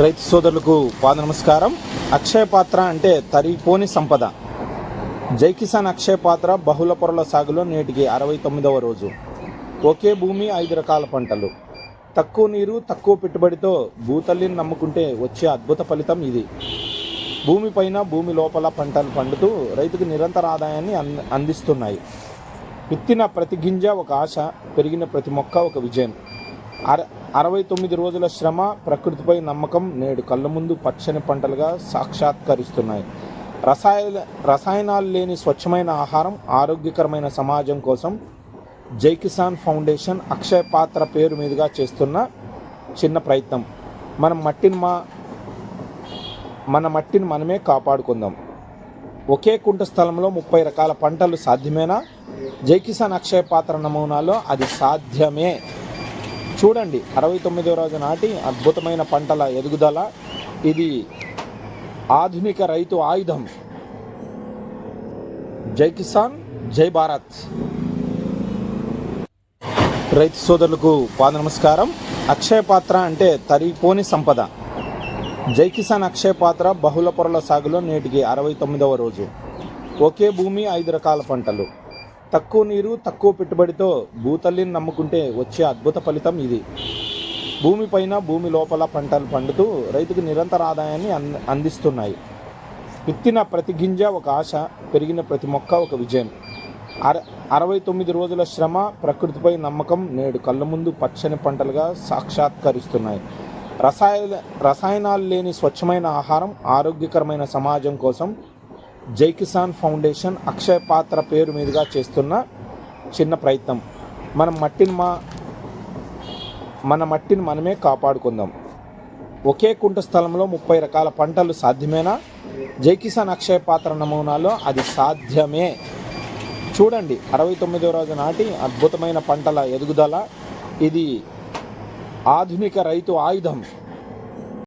రైతు సోదరులకు పాద నమస్కారం. అక్షయ పాత్ర అంటే తరిగిపోని సంపద. జై కిసాన్ అక్షయ పాత్ర బహుళ పొరల సాగులో నేటికి 69వ రోజు. ఒకే భూమి 5 రకాల పంటలు, తక్కువ నీరు తక్కువ పెట్టుబడితో భూతల్లిని నమ్ముకుంటే వచ్చే అద్భుత ఫలితం ఇది. భూమిపైన భూమి లోపల పంటలు పండుతూ రైతుకు నిరంతర ఆదాయాన్ని అందిస్తున్నాయి. విత్తిన ప్రతి గింజ ఒక ఆశ, పెరిగిన ప్రతి మొక్క ఒక విజయం. 69 రోజుల శ్రమ, ప్రకృతిపై నమ్మకం నేడు కళ్ళ ముందు పచ్చని పంటలుగా సాక్షాత్కరిస్తున్నాయి. రసాయనాలు లేని స్వచ్ఛమైన ఆహారం, ఆరోగ్యకరమైన సమాజం కోసం జై కిసాన్ ఫౌండేషన్ అక్షయ పాత్ర పేరు మీదుగా చేస్తున్న చిన్న ప్రయత్నం. మన మట్టిని మనమే కాపాడుకుందాం. ఒకే కుంట స్థలంలో 30 రకాల పంటలు సాధ్యమేనా? జై కిసాన్ అక్షయ పాత్ర నమూనాలో అది సాధ్యమే. చూడండి, 69వ రోజు నాటి అద్భుతమైన పంటల ఎదుగుదల. ఇది ఆధునిక రైతు ఆయుధం. జై కిసాన్, జై భారత్. రైతు సోదరులకు పాద నమస్కారం. అక్షయ పాత్ర అంటే తరిగిపోని సంపద. జై కిసాన్ అక్షయ పాత్ర బహుళ పొరల సాగులో నేటికి 69వ రోజు. ఒకే భూమి 5 రకాల పంటలు, తక్కువ నీరు తక్కువ పెట్టుబడితో భూతల్లిని నమ్ముకుంటే వచ్చే అద్భుత ఫలితం ఇది. భూమిపైన భూమి లోపల పంటలు పండుతూ రైతుకు నిరంతర ఆదాయాన్ని అందిస్తున్నాయి. విత్తిన ప్రతి గింజ ఒక ఆశ, పెరిగిన ప్రతి మొక్క ఒక విజయం. 69 రోజుల శ్రమ, ప్రకృతిపై నమ్మకం నేడు కళ్ళ ముందు పచ్చని పంటలుగా సాక్షాత్కరిస్తున్నాయి. రసాయనాలు లేని స్వచ్ఛమైన ఆహారం, ఆరోగ్యకరమైన సమాజం కోసం జై కిసాన్ ఫౌండేషన్ అక్షయ పాత్ర పేరు మీదుగా చేస్తున్న చిన్న ప్రయత్నం. మన మట్టిని మనమే కాపాడుకుందాం. ఒకే కుంట స్థలంలో 30 రకాల పంటలు సాధ్యమేనా? జై కిసాన్ అక్షయ పాత్ర నమూనాలో అది సాధ్యమే. చూడండి, 69వ రోజు నాటి అద్భుతమైన పంటల ఎదుగుదల. ఇది ఆధునిక రైతు ఆయుధం.